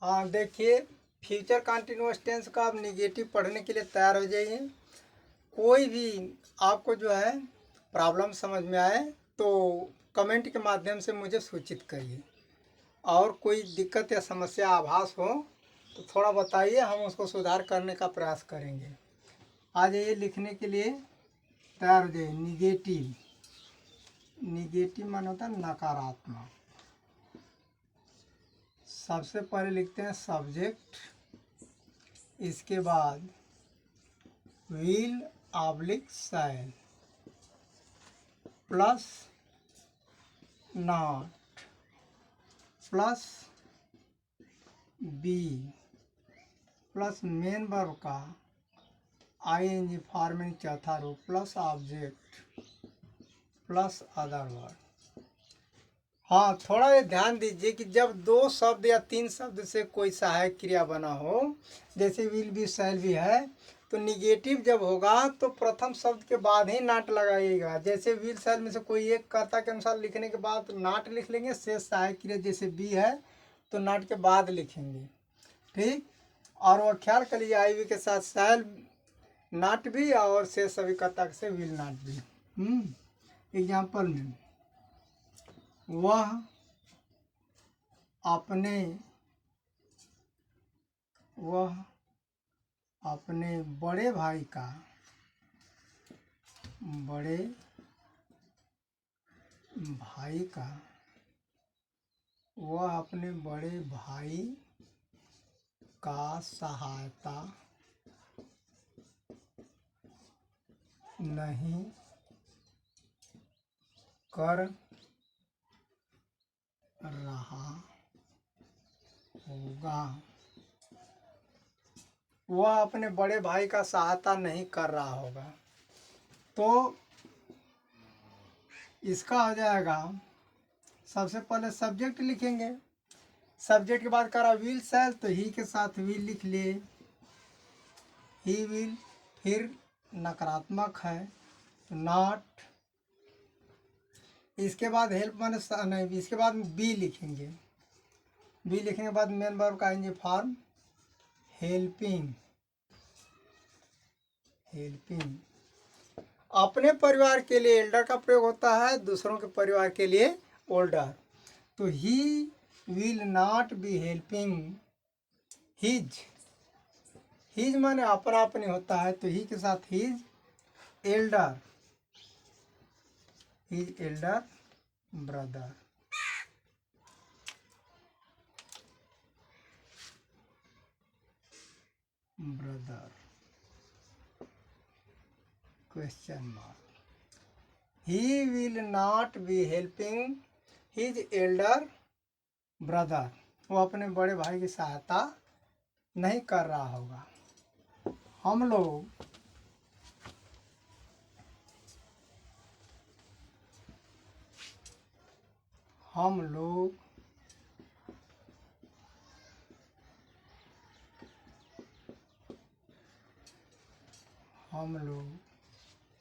हाँ देखिए, future continuous tense का आप निगेटिव पढ़ने के लिए तैयार हो जाइए। कोई भी आपको जो है प्रॉब्लम समझ में आए तो कमेंट के माध्यम से मुझे सूचित करिए, और कोई दिक्कत या समस्या आभास हो तो थोड़ा बताइए, हम उसको सुधार करने का प्रयास करेंगे। आ जाइए, लिखने के लिए तैयार हो जाइए। निगेटिव, निगेटिव मान होता है नकारात्मक। सबसे पहले लिखते हैं सब्जेक्ट, इसके बाद will oblique shall plus not plus be plus main verb का आईएनजी फॉर्म में चौथा रूप plus object plus other word. हाँ, थोड़ा ये ध्यान दीजिए कि जब दो शब्द या तीन शब्द से कोई सहायक क्रिया बना हो, जैसे विल भी शैल भी है, तो निगेटिव जब होगा तो प्रथम शब्द के बाद ही नाट लगाइएगा। जैसे विल शैल में से कोई एक कर्ता के अनुसार लिखने के बाद नाट लिख लेंगे, शेष सहायक क्रिया जैसे बी है तो नाट के बाद लिखेंगे, ठीक। और वो ख्याल कर लीजिए, आई वी के साथ शैल नाट भी और शेष सभी कर्ता से विल नाट भी। एग्जाम्पल में, वह अपने बड़े भाई का वह अपने बड़े भाई का सहायता नहीं कर रहा होगा। वह अपने बड़े भाई का सहायता नहीं कर रहा होगा, तो इसका हो जाएगा, सबसे पहले सब्जेक्ट लिखेंगे, सब्जेक्ट के बाद करा विल शैल तो ही के साथ विल लिख लिए, ही विल, फिर नकारात्मक है नॉट, इसके बाद हेल्प माने नहीं, इसके बाद बी लिखेंगे, बी लिखने के बाद मेन वर्ब का आएंगे फॉर्म हेल्पिंग। अपने परिवार के लिए एल्डर का प्रयोग होता है, दूसरों के परिवार के लिए ओल्डर। तो he will not be helping his माने अपना अपनी होता है, तो ही के साथ his Elder brother. Question mark. He will not be helping his Elder brother, वो अपने बड़े भाई की सहायता नहीं कर रहा होगा। हम लोग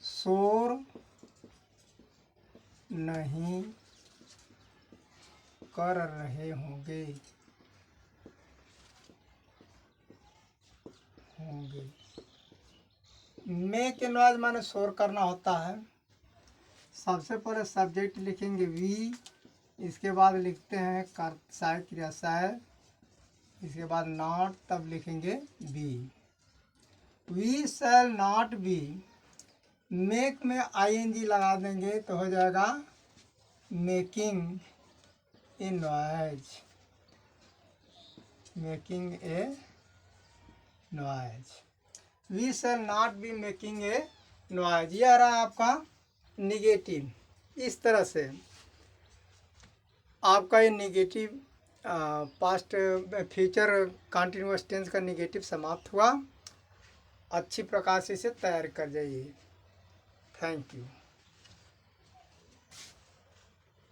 शोर नहीं कर रहे होंगे। मेक ए नॉइज माने शोर करना होता है। सबसे पहले सब्जेक्ट लिखेंगे वी, इसके बाद लिखते हैं सहायक क्रिया शैल, इसके बाद नॉट, तब लिखेंगे be. We shall not be, make में आईएनजी लगा देंगे तो हो जाएगा making a noise, we shall not be making a noise. ये आ रहा है आपका निगेटिव। इस तरह से आपका ये negative past future continuous tense का निगेटिव समाप्त हुआ। अच्छी प्रकार से इसे तैयार कर जाइए। Thank you.